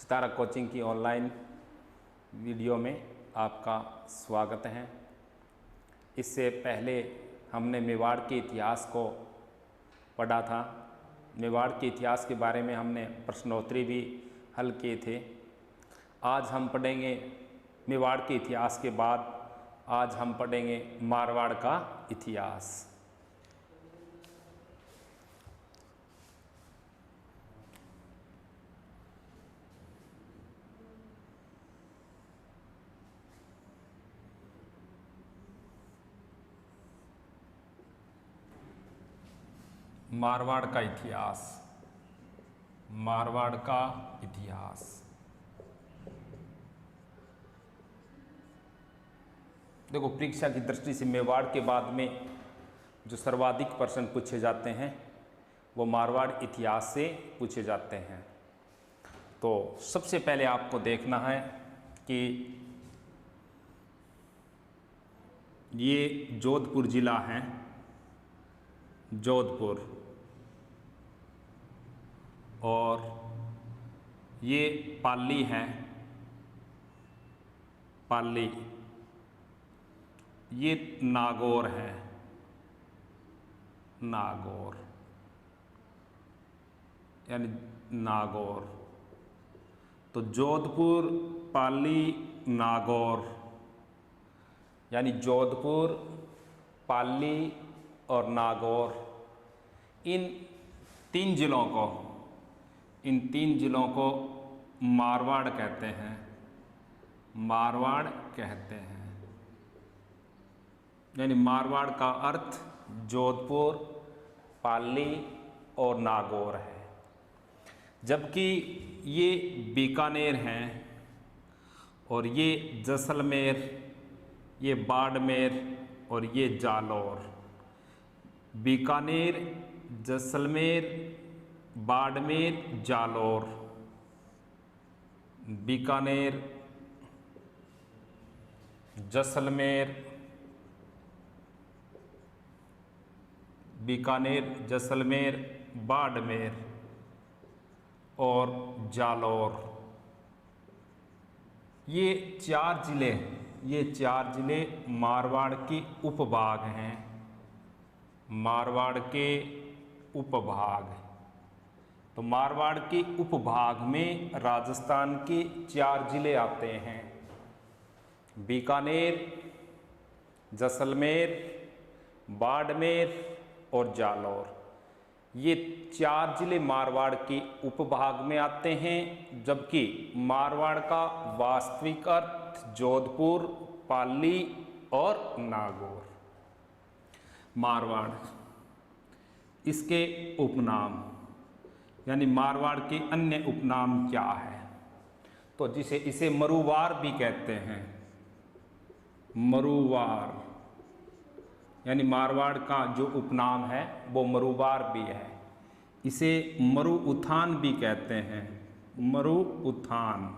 सितारा coaching की online video में आपका स्वागत है। इससे पहले हमने मेवाड़ के इतिहास को पढ़ा था। मेवाड़ के इतिहास के बारे में हमने प्रश्नोत्तरी भी हल किए थे। आज हम पढ़ेंगे मेवाड़ के इतिहास के बाद आज हम पढ़ेंगे मारवाड़ का इतिहास। मारवाड़ का इतिहास। मारवाड़ का इतिहास देखो, परीक्षा की दृष्टि से मेवाड़ के बाद में जो सर्वाधिक प्रश्न पूछे जाते हैं वो मारवाड़ इतिहास से पूछे जाते हैं। तो सबसे पहले आपको देखना है कि ये जोधपुर जिला है, जोधपुर, और ये पाली है, पाली, ये नागौर है, नागौर यानी नागौर। तो जोधपुर, पाली, नागौर यानी जोधपुर, पाली और नागौर, इन तीन जिलों को मारवाड़ कहते हैं। मारवाड़ कहते हैं यानी मारवाड़ का अर्थ जोधपुर, पाली और नागौर है। जबकि ये बीकानेर हैं और ये जैसलमेर, ये बाड़मेर और ये जालौर। बीकानेर, जैसलमेर, बाड़मेर, जालौर। बीकानेर, जैसलमेर, बीकानेर, जैसलमेर, बाड़मेर और जालौर, ये चार जिले मारवाड़ के उपभाग हैं। मारवाड़ के उपभाग। तो मारवाड़ के उपभाग में राजस्थान के चार जिले आते हैं: बीकानेर, जैसलमेर, बाड़मेर और जालौर। ये चार जिले मारवाड़ के उपभाग में आते हैं, जबकि मारवाड़ का वास्तविक अर्थ जोधपुर, पाली और नागौर। मारवाड़, इसके उपनाम यानी मारवाड़ के अन्य उपनाम क्या है? तो इसे मरुवार भी कहते हैं। मरुवार यानी मारवाड़ का जो उपनाम है वो मरुवार भी है। इसे मरु उथान भी कहते हैं। मरु उथान,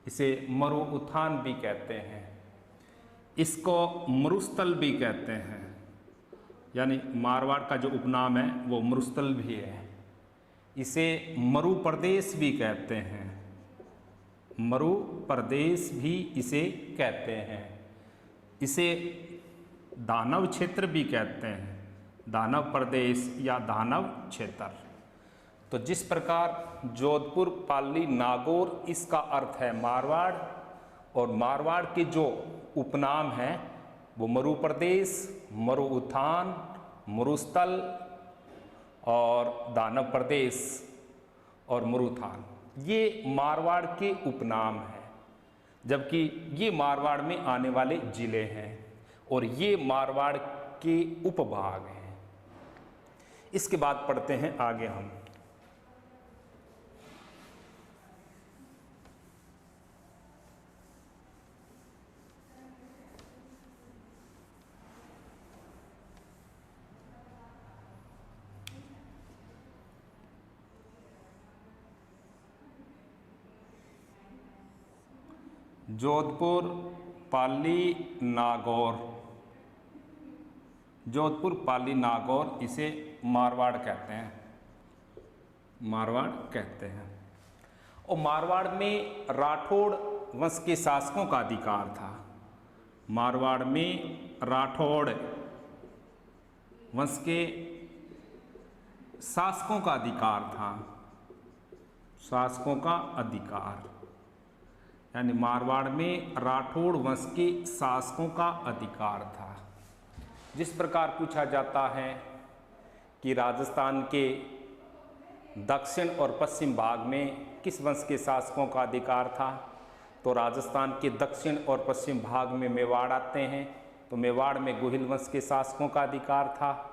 इसे मरु उथान भी कहते हैं। इसको मरुस्थल भी कहते हैं, यानी मारवाड़ का जो उपनाम है वो मरुस्थल भी है। इसे मरु प्रदेश भी कहते हैं। मरु प्रदेश भी इसे कहते हैं। इसे दानव क्षेत्र भी कहते हैं। दानव प्रदेश या दानव क्षेत्र। तो जिस प्रकार जोधपुर, पाली, नागौर इसका अर्थ है मारवाड़, और मारवाड़ के जो उपनाम हैं वो मरु प्रदेश, मरु उथान, मरुस्थल और दानव प्रदेश और मरुथान, ये मारवाड़ के उपनाम हैं। जबकि ये मारवाड़ में आने वाले जिले हैं और ये मारवाड़ के उपभाग हैं। इसके बाद पढ़ते हैं आगे हम। जोधपुर, पाली, नागौर। जोधपुर, पाली, नागौर इसे मारवाड़ कहते हैं। मारवाड़ कहते हैं। और मारवाड़ में राठौड़ वंश के शासकों का अधिकार था। मारवाड़ में राठौड़ वंश के शासकों का अधिकार था। शासकों का अधिकार, यानी मारवाड़ में राठौड़ वंश के शासकों का अधिकार था। जिस प्रकार पूछा जाता है कि राजस्थान के दक्षिण और पश्चिम भाग में किस वंश के शासकों का अधिकार था, तो राजस्थान के दक्षिण और पश्चिम भाग में मेवाड़ आते हैं, तो मेवाड़ में गोहिल वंश के शासकों का अधिकार था।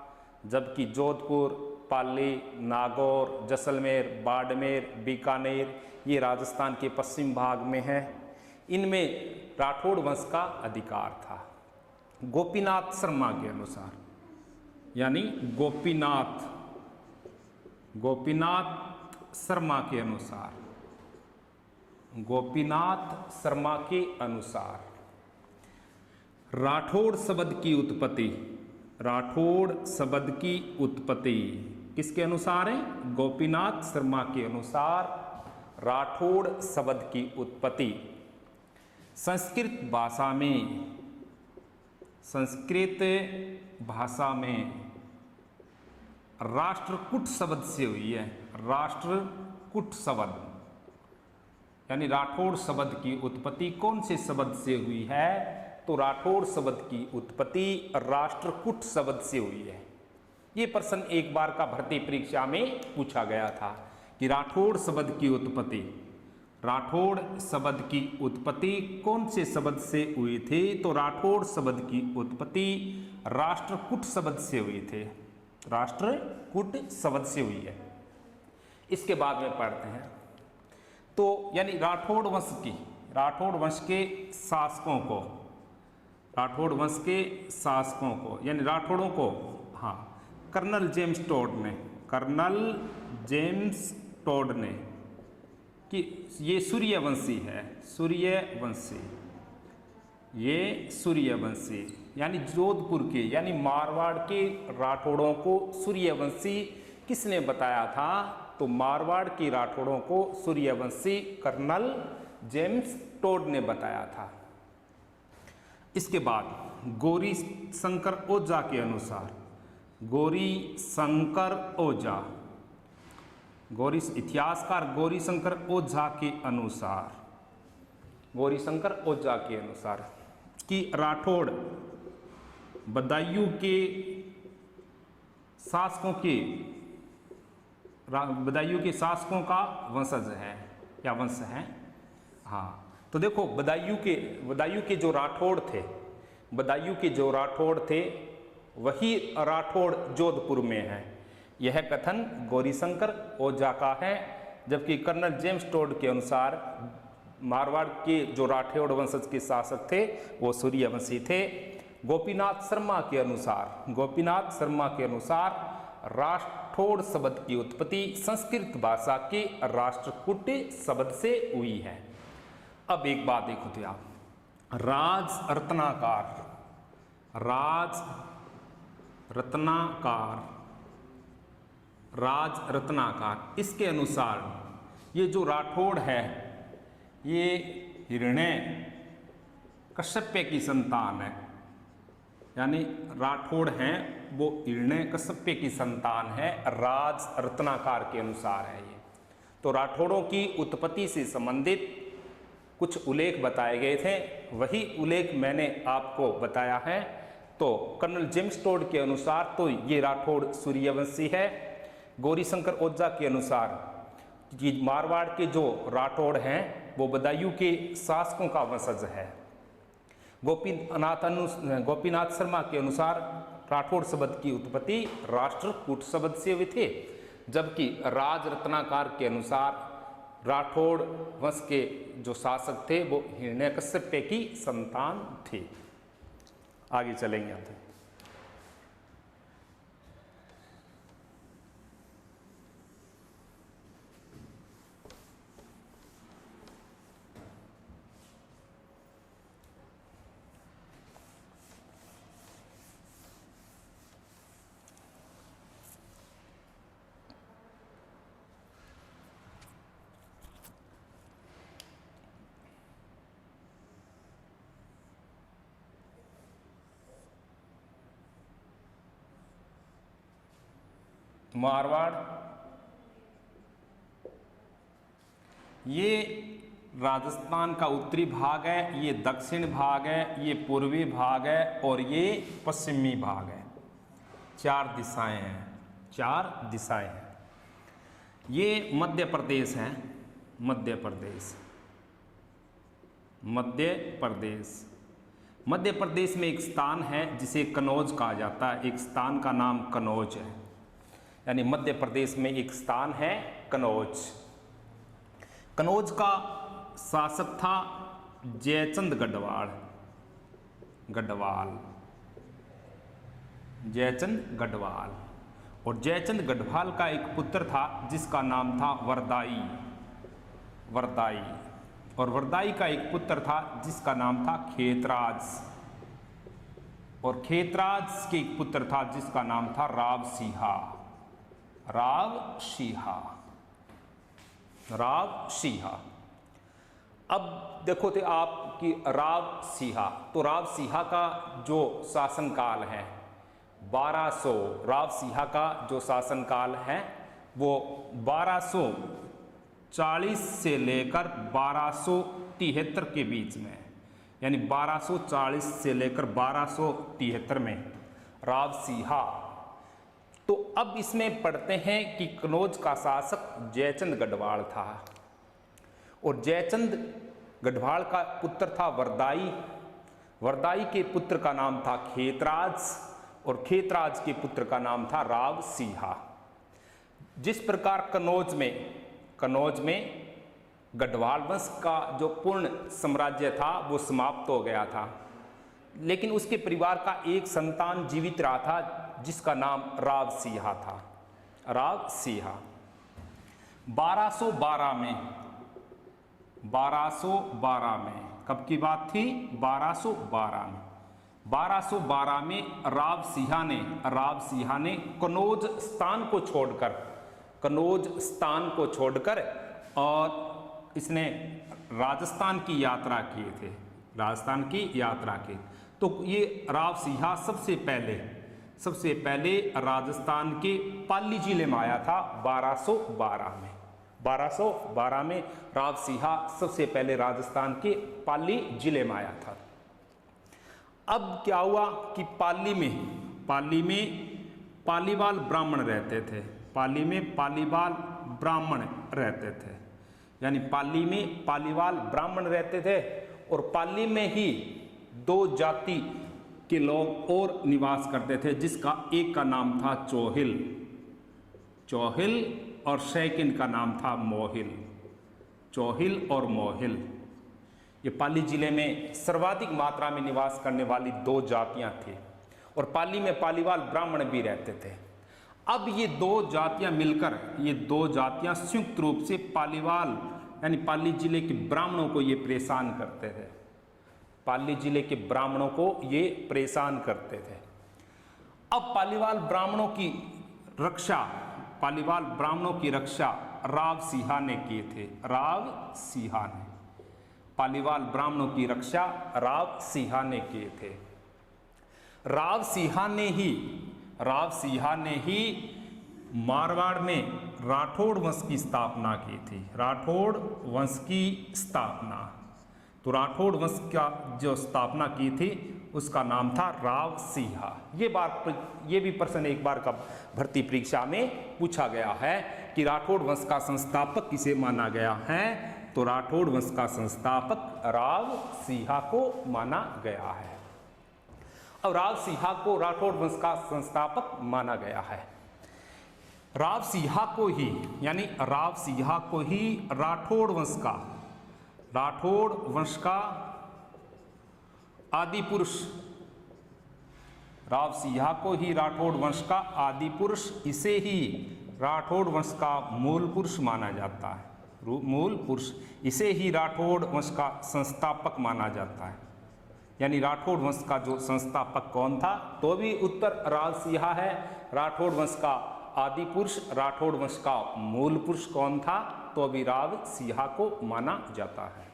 जबकि जोधपुर, पाली, नागौर, जैसलमेर, बाड़मेर, बीकानेर ये राजस्थान के पश्चिम भाग में है, इनमें राठौड़ वंश का अधिकार था। गोपीनाथ शर्मा के अनुसार, यानी गोपीनाथ शर्मा के अनुसार, गोपीनाथ शर्मा के अनुसार राठौड़ शब्द की उत्पत्ति, राठौड़ शब्द की उत्पत्ति किसके अनुसार है? गोपीनाथ शर्मा के अनुसार राठौड़ शब्द की उत्पत्ति संस्कृत भाषा में राष्ट्रकूट शब्द से हुई है। राष्ट्रकूट शब्द, यानी राठौड़ शब्द की उत्पत्ति कौन से शब्द से हुई है? तो राठौड़ शब्द की उत्पत्ति राष्ट्रकूट शब्द से हुई है। ये प्रश्न एक बार का भर्ती परीक्षा में पूछा गया था कि राठौड़ शब्द की उत्पत्ति, राठौड़ शब्द की उत्पत्ति कौन से शब्द से हुई थी? तो राठौड़ शब्द की उत्पत्ति राष्ट्रकूट शब्द से हुई थी। राष्ट्रकूट शब्द से हुई है। इसके बाद में पढ़ते हैं, तो यानी राठौड़ वंश के शासकों को, राठौड़ वंश के शासकों को यानी राठौड़ों को, हाँ, कर्नल जेम्स टोड ने कि ये सूर्यवंशी है, सूर्यवंशी यानी जोधपुर के, यानी मारवाड़ के राठौड़ों को सूर्यवंशी किसने बताया था? तो मारवाड़ के राठौड़ों को सूर्यवंशी कर्नल जेम्स टोड ने बताया था। इसके बाद गौरी शंकर ओझा के अनुसार, इतिहासकार गौरी शंकर ओझा के अनुसार कि राठौड़ बदायूं के शासकों का वंशज है या वंश है। हाँ, तो देखो बदायूं के जो राठौड़ थे वही राठौड़ जोधपुर में है। यह कथन गौरीशंकर ओझा का है, जबकि कर्नल जेम्स टोड के अनुसार मारवाड़ के जो राठौड़ वंशज के शासक थे वो सूर्यवंशी थे। गोपीनाथ शर्मा के अनुसार राठौड़ शब्द की उत्पत्ति संस्कृत भाषा के राष्ट्रकूट शब्द से हुई है। अब एक बात देखो तो आप, राज रत्नाकार इसके अनुसार ये जो राठौड़ है ये हिरण्यकश्यप की संतान है, यानी राठौड़ हैं वो हिरण्यकश्यप की संतान है। राज रत्नाकार के अनुसार है ये। तो राठौड़ों की उत्पत्ति से संबंधित कुछ उल्लेख बताए गए थे, वही उल्लेख मैंने आपको बताया है। तो कर्नल जेम्स टोड के अनुसार तो ये राठौड़ सूर्यवंशी है। गौरीशंकर ओझा के अनुसार कि मारवाड़ के जो राठौड़ हैं वो बदायूं के शासकों का वंशज है। गोपीनाथ शर्मा के अनुसार राठौड़ शब्द की उत्पत्ति राष्ट्रकूट शब्द से हुई थी, जबकि राज रत्नाकर के अनुसार राठौड़ वंश के जो शासक थे वो हिरण्यकश्यप की संतान थे। आगे चलेंगे आप। मारवाड़, ये राजस्थान का उत्तरी भाग है, ये दक्षिण भाग है, ये पूर्वी भाग है और ये पश्चिमी भाग है। 4 दिशाएं हैं, 4 दिशाएं हैं। ये मध्य प्रदेश है, मध्य प्रदेश, मध्य प्रदेश। मध्य प्रदेश में एक स्थान है जिसे कनौज कहा जाता है, एक स्थान का नाम कनौज है। यानी मध्य प्रदेश में एक स्थान है कनौज। कनौज का शासक था जयचंद गढ़वाल, गढ़वाल, जयचंद गढ़वाल। और जयचंद गढ़वाल का एक पुत्र था जिसका नाम था वरदाई, वरदाई। और वरदाई का एक पुत्र था जिसका नाम था खेतराज, और खेतराज के एक पुत्र था जिसका नाम था रावसिंहा, रावसिंहा, रावसिंहा। अब देखो थे आप कि रावसिंहा, तो रावसिंहा का जो शासनकाल है 1200, रावसिंहा का जो शासनकाल है वो 1240 से लेकर 1273 के बीच में, यानी 1240 से लेकर 1273 में रावसिंहा। तो अब इसमें पढ़ते हैं कि कनौज का शासक जयचंद गढ़वाल था, और जयचंद गढ़वाल का पुत्र था वरदाई, वरदाई के पुत्र का नाम था खेतराज, और खेतराज के पुत्र का नाम था रावसिंहा। जिस प्रकार कनौज में गढ़वाल वंश का जो पूर्ण साम्राज्य था वो समाप्त हो गया था, लेकिन उसके परिवार का एक संतान जीवित रहा था जिसका नाम रावसिंहा था, रावसिंहा। 1212 में, 1212 में, कब की बात थी? 1212 में। 1212 में रावसिंहा ने कनौज स्थान को छोड़कर, कनौज स्थान को छोड़कर और इसने राजस्थान की यात्रा किए थे, राजस्थान की यात्रा की। तो ये रावसिंहा सबसे पहले राजस्थान के पाली जिले में आया था 1212 में। 1212 में रावसिंहा सबसे पहले राजस्थान के पाली जिले में आया था। अब क्या हुआ कि पाली में पालीवाल ब्राह्मण रहते थे, पाली में पालीवाल ब्राह्मण रहते थे, यानी पाली में पालीवाल ब्राह्मण रहते थे। और पाली में ही 2 जाति के लोग और निवास करते थे, जिसका एक का नाम था चौहिल, चौहिल, और सेकंड का नाम था मोहिल, चौहिल और मोहिल। ये पाली जिले में सर्वाधिक मात्रा में निवास करने वाली 2 जातियां थी, और पाली में पालीवाल ब्राह्मण भी रहते थे। अब ये 2 जातियां मिलकर, ये 2 जातियां संयुक्त रूप से पालीवाल यानी पाली जिले के ब्राह्मणों को ये परेशान करते थे, पाली जिले के ब्राह्मणों को ये परेशान करते थे। अब पालीवाल ब्राह्मणों की रक्षा रावसिंहा ने किए थे, रावसिंहा ने, पालीवाल ब्राह्मणों की रक्षा रावसिंहा ने किए थे। रावसिंहा ने ही मारवाड़ में राठौड़ वंश की स्थापना की थी, राठौड़ वंश की स्थापना। तो राठौड़ वंश का जो स्थापना की थी उसका नाम था रावसिंहा। ये भी प्रश्न एक बार का भर्ती परीक्षा में पूछा गया है कि राठौड़ वंश का संस्थापक किसे माना गया है, तो राठौड़ वंश का संस्थापक रावसिंहा को माना गया है। अब रावसिंहा को राठौड़ वंश का संस्थापक माना गया है। रावसिंहा को ही, यानी रावसिंहा को ही राठौड़ वंश का आदि पुरुष, रावसिंहा को ही राठौड़ वंश का आदि पुरुष, इसे ही राठौड़ वंश का मूल पुरुष माना जाता है, मूल पुरुष, इसे ही राठौड़ वंश का संस्थापक माना जाता है। यानी राठौड़ वंश का जो संस्थापक कौन था, तो भी उत्तर रावसिंहा है। राठौड़ वंश का आदि पुरुष, राठौड़ वंश का मूल पुरुष कौन था, तो भी रावसिंहा को माना जाता है।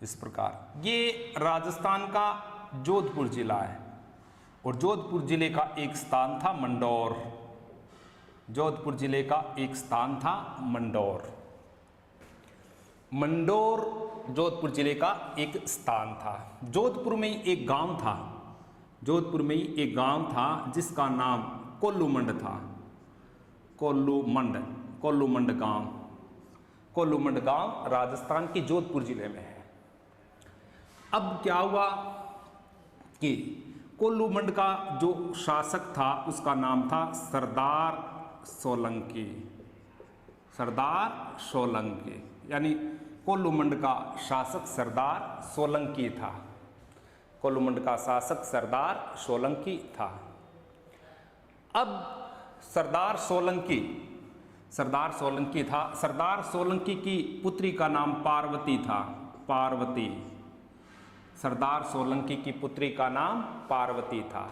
इस प्रकार ये राजस्थान का जोधपुर जिला है और जोधपुर जिले का एक स्थान था मंडौर। जोधपुर जिले का एक स्थान था मंडौर। मंडौर जोधपुर जिले का एक स्थान था। जोधपुर में ही एक गांव था। जोधपुर में ही एक गांव था जिसका नाम कोल्लूमंड था। कोल्लूमंड गांव। कोल्लूमंड गांव राजस्थान के जोधपुर जिले में है। अब क्या हुआ कि कोल्लूमंड का जो शासक था उसका नाम था सरदार सोलंकी। सरदार सोलंकी यानी कोल्लूमंड का शासक सरदार सोलंकी था। कोल्लूमंड का शासक सरदार सोलंकी था। अब सरदार सोलंकी था। सरदार सोलंकी की पुत्री का नाम पार्वती था। पार्वती। सरदार सोलंकी की पुत्री का नाम पार्वती था।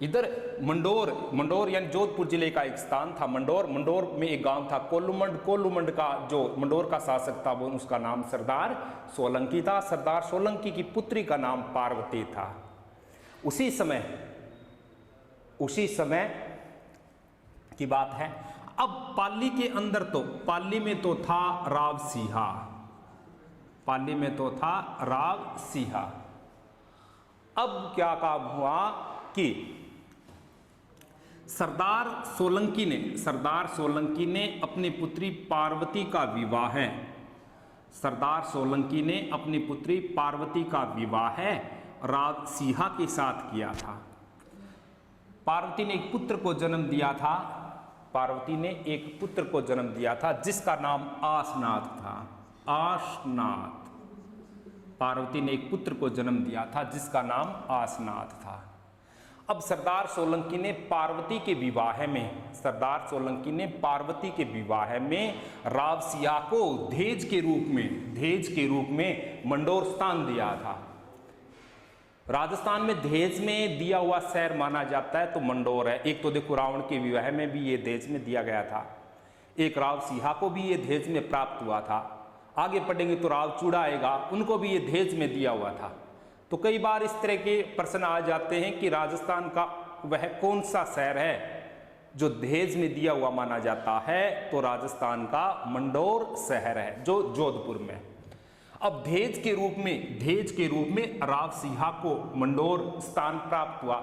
इधर मंडौर यानी जोधपुर जिले का एक स्थान था मंडौर में एक गांव था कोल्लूमंड का जो मंडौर का शासक था वो उसका नाम सरदार सोलंकी था। सरदार सोलंकी की पुत्री का नाम पार्वती था। उसी समय की बात है। अब पाली के अंदर पाली में तो था राव सिंहा। अब क्या काम हुआ कि सरदार सोलंकी ने अपनी पुत्री पार्वती का विवाह राव सिंहा के साथ किया था। पार्वती ने एक पुत्र को जन्म दिया था जिसका नाम आसनाथ था। पार्वती ने एक पुत्र को जन्म दिया था जिसका नाम आसनाथ था। अब सरदार सोलंकी ने पार्वती के विवाह में राव सिंहा को दहेज के रूप में मंडौर स्थान दिया था। राजस्थान में दहेज में दिया हुआ शहर माना जाता है तो मंडौर है। एक तो देखो रावण के विवाह में भी ये दहेज में दिया गया था। एक राव सिंहा को भी ये दहेज में प्राप्त हुआ था। आगे पढ़ेंगे तो राव चूड़ा आएगा, उनको भी ये दहेज में दिया हुआ था। तो कई बार इस तरह के प्रश्न आ जाते हैं कि राजस्थान का वह कौन सा शहर है जो दहेज में दिया हुआ माना जाता है, तो राजस्थान का मंडौर शहर है जो जोधपुर में। अब दहेज के रूप में राव सिंहा को मंडौर स्थान प्राप्त हुआ।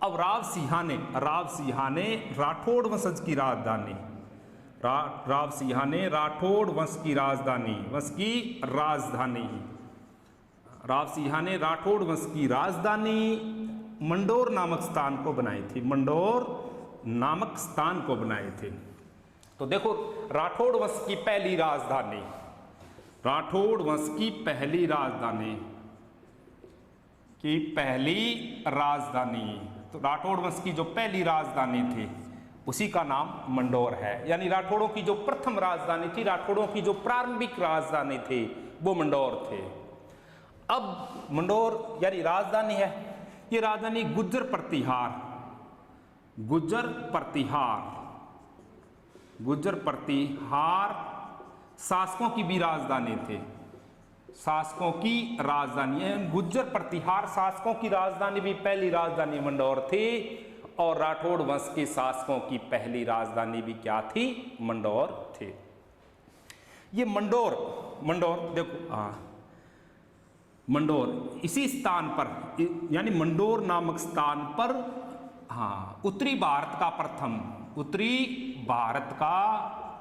अब राव सिंहा ने राठौड़ वंश की राजधानी मंडौर नामक स्थान को बनाई थी। तो देखो राठौड़ वंश की पहली राजधानी तो राठौड़ वंश की जो पहली राजधानी थी उसी का नाम मंडौर है। यानी राठौड़ों की जो प्रथम राजधानी थी, राठौड़ों की जो प्रारंभिक राजधानी थी वो मंडौर थे। अब मंडौर यानी राजधानी है। ये राजधानी गुज्जर प्रतिहार शासकों की भी राजधानी थी। गुज्जर प्रतिहार शासकों की राजधानी भी पहली राजधानी मंडौर थी और राठौड़ वंश के शासकों की पहली राजधानी भी क्या थी? मंडौर थी। ये मंडौर देखो मंडौर इसी स्थान पर यानी मंडौर नामक स्थान पर उत्तरी भारत का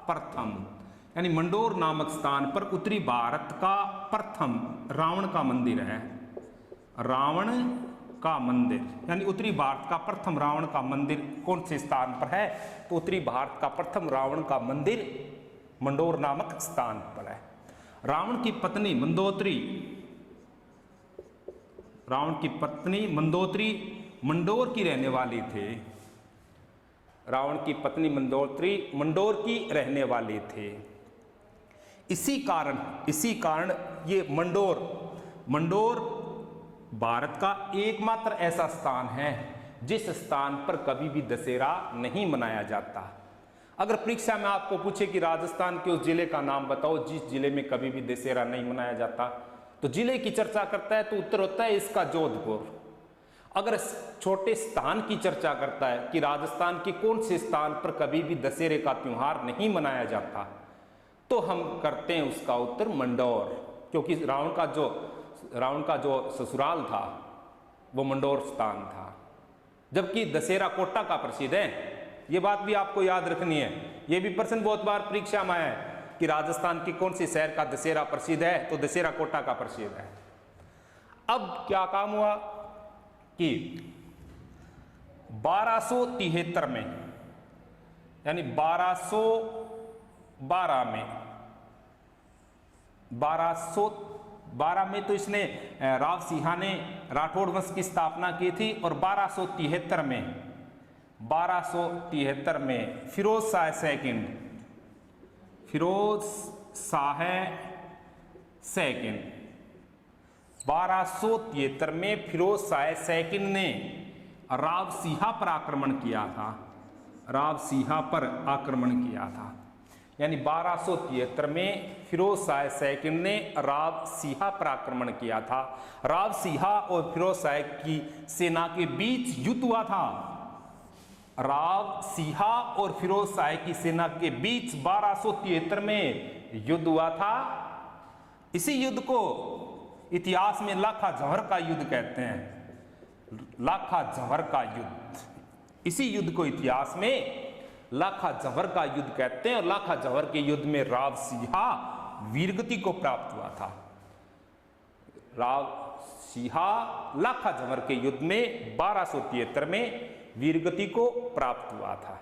प्रथम यानी मंडौर नामक स्थान पर उत्तरी भारत का प्रथम रावण का मंदिर है। यानी उत्तरी भारत का प्रथम रावण का मंदिर कौन से स्थान पर है? तो उत्तरी भारत का प्रथम रावण का मंदिर मंडौर नामक स्थान पर है। रावण की पत्नी मंदोदरी मंडौर की रहने वाली थी। मंडौर की रहने वाली थी। इसी कारण ये मंडौर भारत का एकमात्र ऐसा स्थान है जिस स्थान पर कभी भी दशहरा नहीं मनाया जाता। अगर परीक्षा में आपको पूछे कि राजस्थान के उस जिले का नाम बताओ जिस जिले में कभी भी दशहरा नहीं मनाया जाता, तो जिले की चर्चा करता है तो उत्तर होता है इसका जोधपुर। अगर छोटे स्थान की चर्चा करता है कि राजस्थान के कौन से स्थान पर कभी भी दशहरे का त्योहार नहीं मनाया जाता, तो हम करते हैं उसका उत्तर मंडौर, क्योंकि रावण का जो ससुराल था वो मंडौर स्थान था। जबकि दशहरा कोटा का प्रसिद्ध है, ये बात भी आपको याद रखनी है। ये भी प्रश्न बहुत बार परीक्षा में आया है कि राजस्थान के कौन से शहर का दशहरा प्रसिद्ध है, तो दशहरा कोटा का प्रसिद्ध है। अब क्या काम हुआ कि 1273 में, यानी 1212 में तो इसने राव सिंहा ने राठौड़ वंश की स्थापना की थी, और 1273 में फिरोज शाह सेकंड 1273 में फिरोज शाह सेकंड ने राव सिंहा पर आक्रमण किया था, यानी 1273 में फिरोज शाह सेकंड ने राव सिंहा पर आक्रमण किया था। राव सिंहा और फिरोज शाह की सेना के बीच युद्ध हुआ था। राव सिंहा और फिरोज शाह की सेना के बीच 1273 में युद्ध हुआ था। इसी युद्ध को इतिहास में लाखा जौहर का युद्ध कहते हैं। लाखा जौहर का युद्ध, इसी युद्ध को इतिहास में लाखा जौहर का युद्ध कहते हैं। और लाखा जौहर के युद्ध में राव सिंहा वीरगति को प्राप्त हुआ था। राव सिंहा लाखा जौहर के युद्ध में 1273 में वीरगति को प्राप्त हुआ था।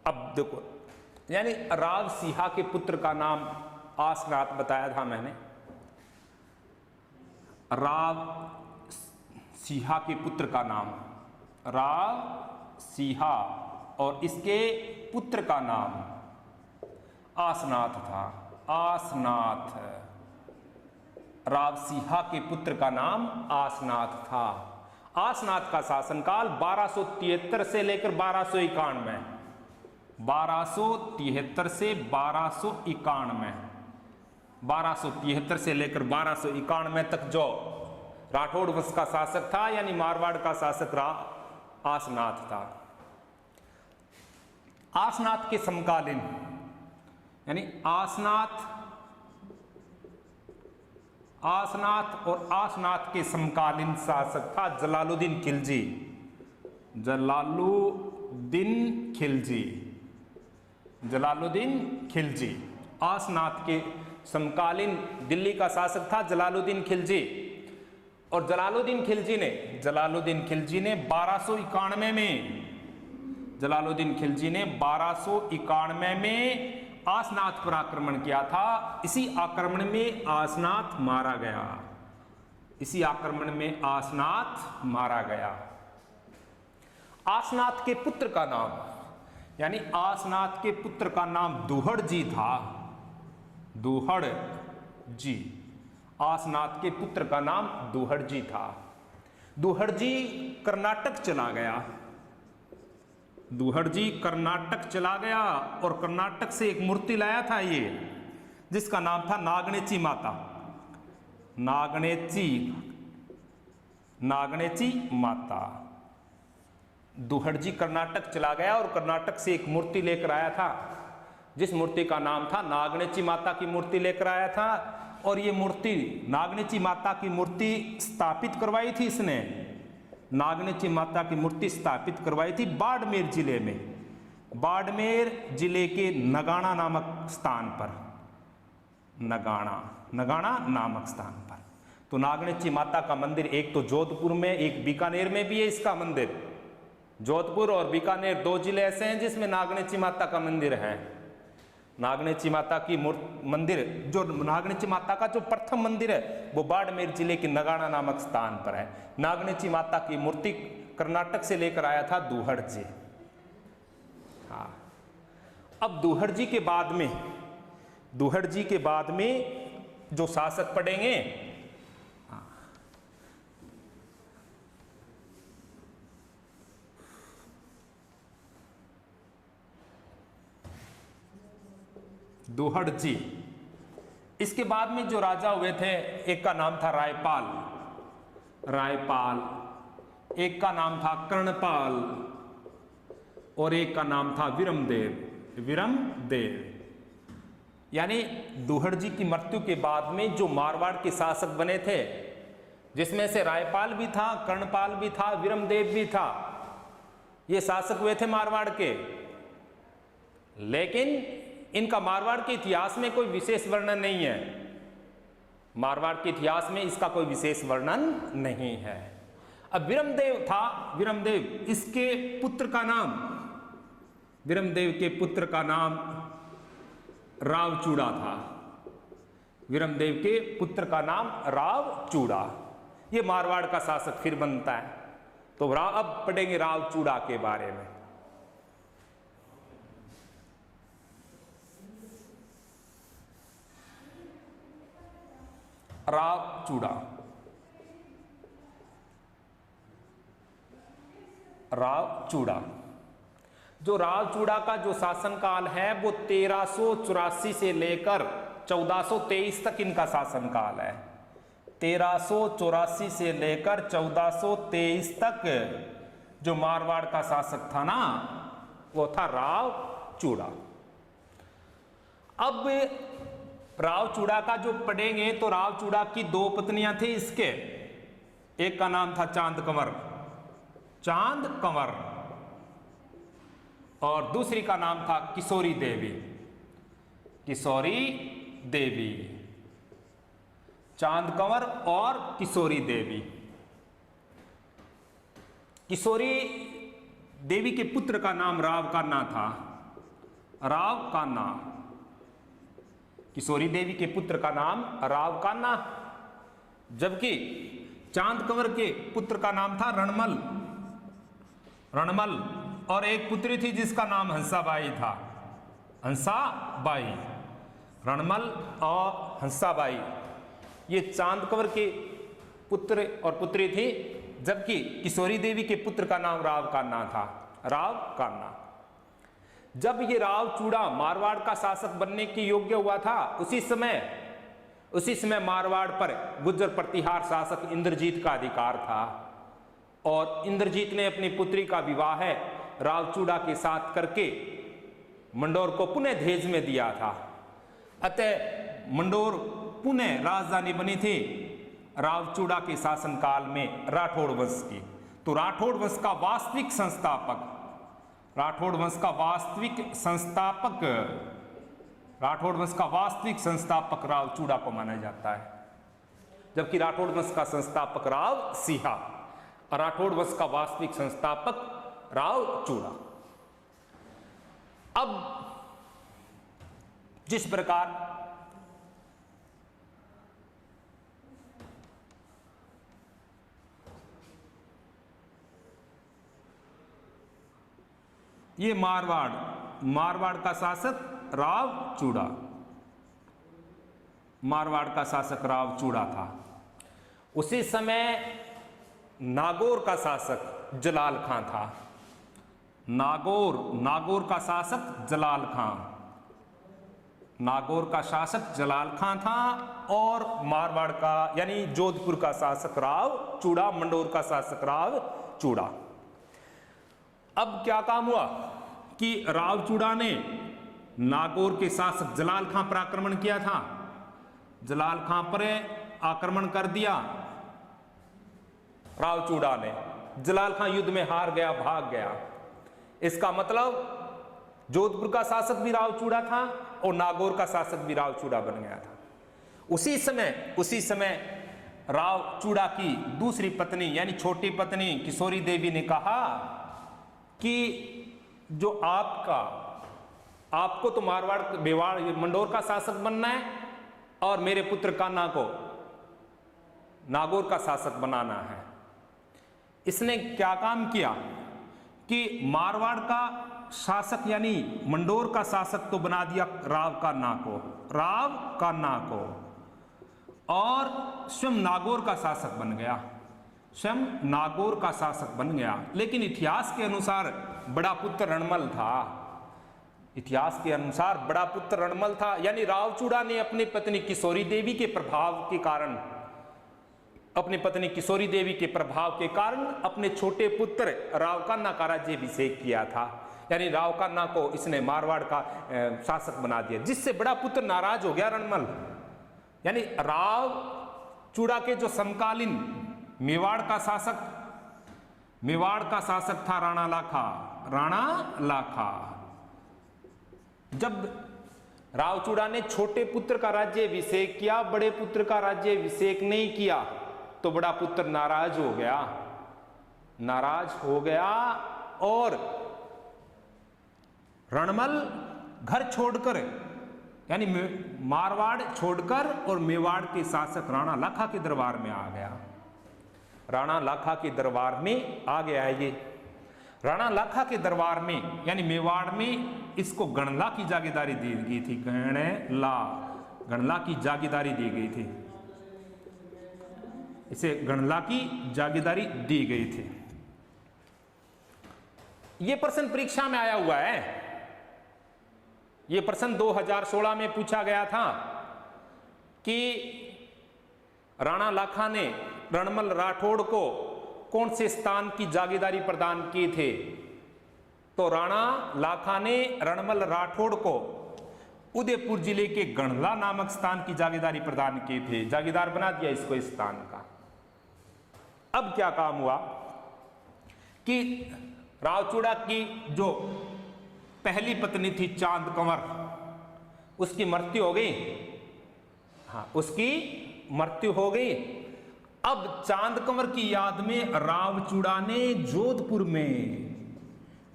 अब देखो, यानी राव सिंहा के पुत्र का नाम आसनाथ बताया था मैंने। राव सिंहा के पुत्र का नाम राव सिंहा और इसके पुत्र का नाम आसनाथ था। आसनाथ, राव सिंहा के पुत्र का नाम आसनाथ था। आसनाथ का शासनकाल 1273 से लेकर 1291, 1273 से 1291, 1273 से लेकर 1291 तक जो राठौड़ वंश का शासक था, यानी मारवाड़ का शासक आसनाथ था। आसनाथ के समकालीन, यानी आसनाथ और आसनाथ के समकालीन शासक था जलालुद्दीन खिलजी। जलालुद्दीन खिलजी आसनाथ के समकालीन दिल्ली का शासक था जलालुद्दीन खिलजी। और जलालुद्दीन खिलजी ने 1291 में आसनाथ पर आक्रमण किया था। इसी आक्रमण में आसनाथ मारा गया। आसनाथ के पुत्र का नाम, यानी आसनाथ के पुत्र का नाम दुहड़जी था। आसनाथ के पुत्र का नाम दुहड़जी था। दुहड़जी कर्नाटक चला गया और कर्नाटक से एक मूर्ति लाया था ये, जिसका नाम था नागणेची माता। दुहड़जी कर्नाटक चला गया और कर्नाटक से एक मूर्ति लेकर आया था, जिस मूर्ति का नाम था नागणेची माता की मूर्ति लेकर आया था। और ये मूर्ति, नागणेची माता की मूर्ति स्थापित करवाई थी इसने। नागणेची माता की मूर्ति स्थापित करवाई थी बाड़मेर जिले में, बाड़मेर जिले के नगाना नामक स्थान पर। तो नागणेची माता का मंदिर एक तो जोधपुर में, एक बीकानेर में भी है इसका मंदिर। जोधपुर और बीकानेर 2 जिले ऐसे हैं जिसमें नागणेची माता का मंदिर है। नागणेची माता की मंदिर, जो नागणेची माता का जो प्रथम मंदिर है वो बाड़मेर जिले के नगाना नामक स्थान पर है। नागणेची माता की मूर्ति कर्नाटक से लेकर आया था दुहड़जी। हाँ, अब दुहड़जी के बाद में दुहड़ जी के बाद में जो शासक पड़ेंगे, दुहड़ जी। इसके बाद में जो राजा हुए थे, एक का नाम था रायपाल, रायपाल, एक का नाम था कर्णपाल और एक का नाम था विरमदेव, विरमदेव। यानी दुहड़ जी की मृत्यु के बाद में जो मारवाड़ के शासक बने थे, जिसमें से रायपाल भी था, कर्णपाल भी था, विरमदेव भी था, ये शासक हुए थे मारवाड़ के। लेकिन इनका मारवाड़ के इतिहास में कोई विशेष वर्णन नहीं है, मारवाड़ के इतिहास में इसका कोई विशेष वर्णन नहीं है। अब विरमदेव था, विरमदेव, इसके पुत्र का नाम, विरमदेव के पुत्र का नाम रावचूड़ा था, विरमदेव के पुत्र का नाम रावचूड़ा। ये मारवाड़ का शासक फिर बनता है। तो अब पढ़ेंगे रावचूड़ा के बारे में। रावचूड़ा, रावचूड़ा, जो रावचूड़ा का जो शासनकाल है वो 1384 से लेकर 1423 तक इनका शासनकाल है। 1384 से लेकर 1423 तक जो मारवाड़ का शासक था ना, वो था रावचूड़ा। अब रावचूड़ा का जो पढ़ेंगे तो रावचूड़ा की दो पत्नियां थी इसके, एक का नाम था चांद कंवर, चांद कंवर, और दूसरी का नाम था किशोरी देवी, किशोरी देवी। चांद कंवर और किशोरी देवी। किशोरी देवी के पुत्र का नाम राव कान्हा था, राव कान्हा। किशोरी देवी के पुत्र का नाम राव कान्हा, जबकि चांद कंवर के पुत्र का नाम था रणमल, रणमल, और एक पुत्री थी जिसका नाम हंसाबाई था, हंसाबाई। रणमल और हंसाबाई ये चांद कंवर के पुत्र और पुत्री थी, जबकि किशोरी देवी के पुत्र का नाम राव कान्हा था, राव कान्हा। जब ये रावचूड़ा मारवाड़ का शासक बनने के योग्य हुआ था, उसी समय मारवाड़ पर गुर्जर प्रतिहार शासक इंद्रजीत का अधिकार था, और इंद्रजीत ने अपनी पुत्री का विवाह रावचूड़ा के साथ करके मंडोर को पुनः धेज में दिया था। अतः मंडोर पुनः राजधानी बनी थी रावचूड़ा के शासनकाल में राठौड़ वंश की। तो राठौड़ वंश का वास्तविक संस्थापक, राठौड़ वंश का वास्तविक संस्थापक, राठौड़ वंश का वास्तविक संस्थापक रावचूड़ा को माना जाता है, जबकि राठौड़ वंश का संस्थापक राव सिंहा और राठौड़ वंश का वास्तविक संस्थापक रावचूड़ा। अब जिस प्रकार ये मारवाड़ का शासक रावचूड़ा, मारवाड़ का शासक रावचूड़ा था। उसी समय नागौर का शासक जलाल खां था, नागौर का शासक जलाल खां, नागौर का शासक जलाल खां था, और मारवाड़ का यानी जोधपुर का शासक रावचूड़ा, मंडोर का शासक रावचूड़ा। अब क्या काम हुआ कि रावचूड़ा ने नागौर के शासक जलाल खां पर आक्रमण किया था, जलाल खां पर आक्रमण कर दिया रावचूड़ा ने, जलाल खां युद्ध में हार गया, भाग गया। इसका मतलब जोधपुर का शासक भी रावचूड़ा था और नागौर का शासक भी रावचूड़ा बन गया था। उसी समय रावचूड़ा की दूसरी पत्नी यानी छोटी पत्नी किशोरी देवी ने कहा कि जो आपको तो मेवाड़ मंडोर का शासक बनना है और मेरे पुत्र कान्हा को नागौर का शासक बनाना है। इसने क्या काम किया कि मारवाड़ का शासक यानी मंडोर का शासक तो बना दिया राव कान्हा को, राव कान्हा को, और स्वयं नागौर का शासक बन गया, स्वयं नागौर का शासक बन गया। लेकिन इतिहास के अनुसार बड़ा पुत्र रणमल था, इतिहास के अनुसार बड़ा पुत्र रणमल था। यानी रावचूड़ा ने अपनी पत्नी किशोरी देवी के प्रभाव के कारण, अपनी पत्नी किशोरी देवी के प्रभाव के कारण अपने छोटे पुत्र राव कान्हा का राज्याभिषेक किया था। यानी राव कान्हा को इसने मारवाड़ का शासक बना दिया, जिससे बड़ा पुत्र नाराज हो गया रणमल। यानी रावचूड़ा के जो समकालीन मेवाड़ का शासक था राणा लाखा, राणा लाखा। जब रावचूड़ा ने छोटे पुत्र का राज्याभिषेक किया, बड़े पुत्र का राज्याभिषेक नहीं किया, तो बड़ा पुत्र नाराज हो गया और रणमल घर छोड़कर, यानी मारवाड़ छोड़कर और मेवाड़ के शासक राणा लाखा के दरबार में आ गया, राणा लाखा के दरबार में आ गया है। ये राणा लाखा के दरबार में यानी मेवाड़ में इसको गणला की जागीरदारी दी गई थी, गणला की जागीरदारी दी गई थी, इसे गणला की जागीरदारी दी गई थी। यह प्रश्न परीक्षा में आया हुआ है, यह प्रश्न 2016 में पूछा गया था कि राणा लाखा ने रणमल राठौड़ को कौन से स्थान की जागीरदारी प्रदान की थे। तो राणा लाखा ने रणमल राठौड़ को उदयपुर जिले के गणला नामक स्थान की जागीरदारी प्रदान की थी, जागीरदार बना दिया इसको इस स्थान का। अब क्या काम हुआ कि रावचूड़ा की जो पहली पत्नी थी चांद कंवर, उसकी मृत्यु हो गई, हाँ उसकी मृत्यु हो गई। अब चांद कंवर की याद में रावचूड़ा ने जोधपुर में,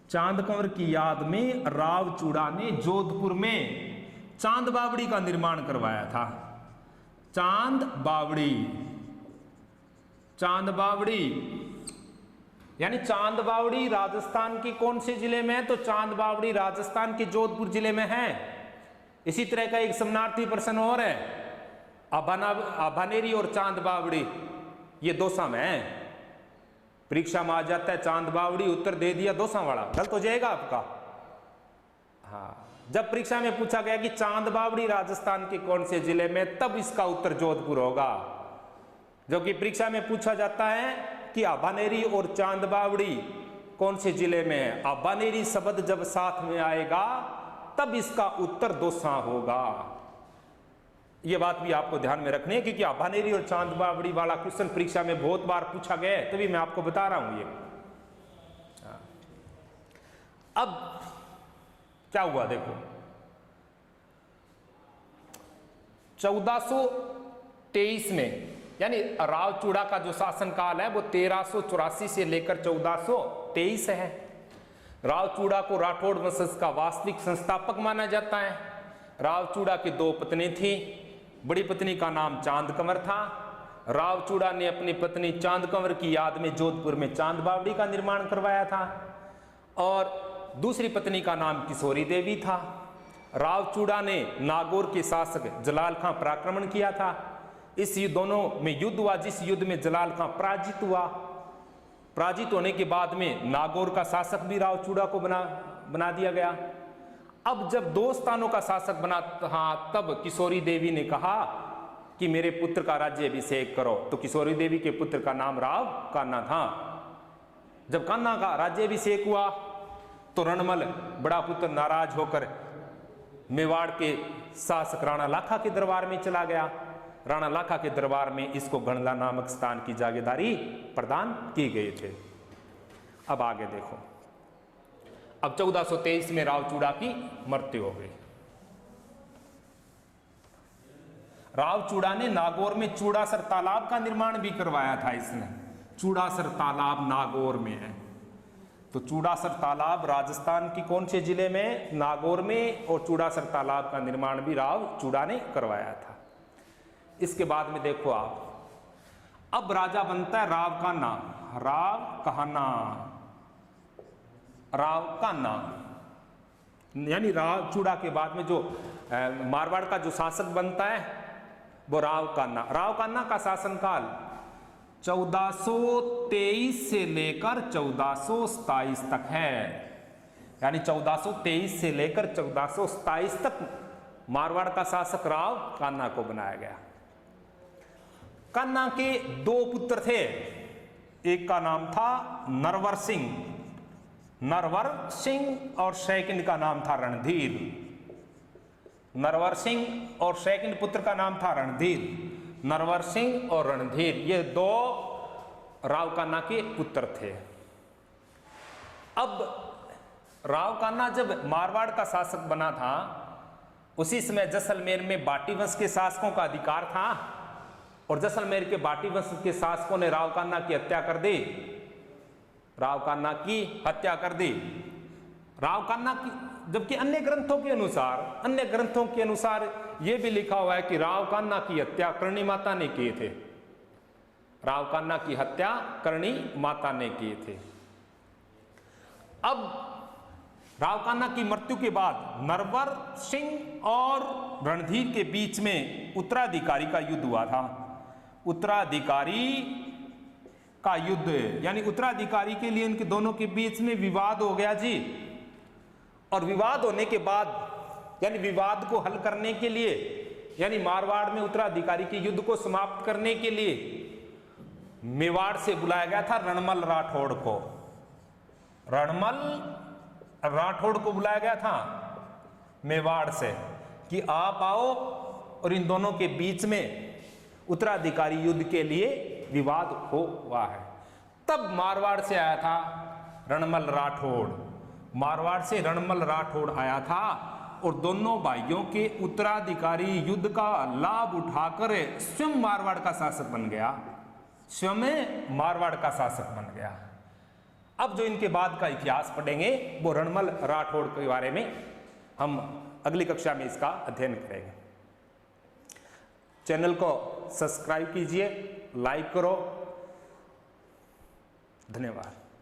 चांद कंवर की याद में रावचूड़ा ने जोधपुर में चांद बावड़ी का निर्माण करवाया था। चांद बावड़ी, चांद बावड़ी यानी चांद बावड़ी राजस्थान के कौन से जिले में है, तो चांद बावड़ी राजस्थान के जोधपुर जिले में है। इसी तरह का एक समानार्थी प्रश्न और है, अभानेरी और चांद बावड़ी ये दौसा में है। परीक्षा में आ जाता है चांद बावड़ी, उत्तर दे दिया दौसा वाला, गलत हो जाएगा आपका। हाँ, जब परीक्षा में पूछा गया कि चांद बावड़ी राजस्थान के कौन से जिले में, तब इसका उत्तर जोधपुर होगा। जो कि परीक्षा में पूछा जाता है कि अभानेरी और चांद बावड़ी कौन से जिले में है, अभानेरी शब्द जब साथ में आएगा तब इसका उत्तर दौसा होगा। यह बात भी आपको ध्यान में रखनी है, क्योंकि अभानेरी और चांद बावड़ी वाला क्वेश्चन परीक्षा में बहुत बार पूछा गया है, तभी मैं आपको बता रहा हूं ये। अब क्या हुआ देखो, 1423 में, यानी रावचूड़ा का जो शासनकाल है वो 1384 से लेकर 1423 है। रावचूड़ा को राठौड़ वंशज का वास्तविक संस्थापक माना जाता है। रावचूड़ा की दो पत्नी थी, बड़ी पत्नी का नाम चांद कंवर था। रावचूड़ा ने अपनी पत्नी चांद कंवर की याद में जोधपुर में चांद बावड़ी का निर्माण करवाया था, और दूसरी पत्नी का नाम किशोरी देवी था। रावचूड़ा ने नागौर के शासक जलाल खां पर आक्रमण किया था। इस दोनों में युद्ध हुआ, जिस युद्ध में जलाल खां पराजित हुआ। पराजित होने के बाद में नागौर का शासक भी रावचूड़ा को बना दिया गया। अब जब दो स्थानों का शासक बना था, तब किशोरी देवी ने कहा कि मेरे पुत्र का राज्याभिषेक करो। तो किशोरी देवी के पुत्र का नाम राव कान्हा था। जब कान्हा का राज्याभिषेक हुआ तो रणमल बड़ा पुत्र नाराज होकर मेवाड़ के शासक राणा लाखा के दरबार में चला गया। राणा लाखा के दरबार में इसको गणला नामक स्थान की जागीरदारी प्रदान की गई थी। अब आगे देखो, अब 1423 में रावचूड़ा की मृत्यु हो गई। रावचूड़ा ने नागौर में चूड़ासर तालाब का निर्माण भी करवाया था। इसने चूड़ासर तालाब नागौर में है। तो चूड़ासर तालाब राजस्थान की कौन से जिले में, नागौर में, और चूड़ासर तालाब का निर्माण भी रावचूड़ा ने करवाया था। इसके बाद में देखो आप, अब राजा बनता है राव कान्हा। राव कान्हा, राव कान्हा, यानी राव चूड़ा के बाद में जो मारवाड़ का जो शासक बनता है वो राव कान्हा। राव कान्हा का शासनकाल 1423 से लेकर 1427 तक है। यानी 1423 से लेकर 1427 तक मारवाड़ का शासक राव कान्हा को बनाया गया। कान्हा के दो पुत्र थे, एक का नाम था नरवर सिंह और सेकंड का नाम था रणधीर। नरवर सिंह और सेकंड पुत्र का नाम था रणधीर। नरवर सिंह और रणधीर ये दो राव कान्हा के पुत्र थे। अब राव कान्हा जब मारवाड़ का शासक बना था उसी समय जैसलमेर में बाटी वंश के शासकों का अधिकार था और जैसलमेर के बाटी वंश के शासकों ने राव कान्हा की हत्या कर दी। राव कान्हा की हत्या कर दी। राव कान्हा की, जबकि अन्य ग्रंथों के अनुसार यह भी लिखा हुआ है कि राव कान्हा की हत्या करणी माता ने किए थे। राव कान्हा की हत्या करणी माता ने किए थे। अब राव कान्हा की मृत्यु के बाद नरवर सिंह और रणधीर के बीच में उत्तराधिकारी का युद्ध हुआ था। उत्तराधिकारी का युद्ध यानी उत्तराधिकारी के लिए इनके दोनों के बीच में विवाद हो गया जी। और विवाद होने के बाद यानी विवाद को हल करने के लिए यानी मारवाड़ में उत्तराधिकारी के युद्ध को समाप्त करने के लिए मेवाड़ से बुलाया गया था रणमल राठौड़ को। रणमल राठौड़ को बुलाया गया था मेवाड़ से कि आप आओ और इन दोनों के बीच में उत्तराधिकारी युद्ध के लिए विवाद हुआ है। तब मारवाड़ से आया था रणमल राठौड़। मारवाड़ से रणमल राठौड़ आया था और दोनों भाइयों के उत्तराधिकारी युद्ध का लाभ उठाकर स्वयं मारवाड़ का शासक बन गया। स्वयं मारवाड़ का शासक बन गया। अब जो इनके बाद का इतिहास पढ़ेंगे वो रणमल राठौड़ के बारे में हम अगली कक्षा में इसका अध्ययन करेंगे। चैनल को सब्सक्राइब कीजिए, लाइक करो। धन्यवाद।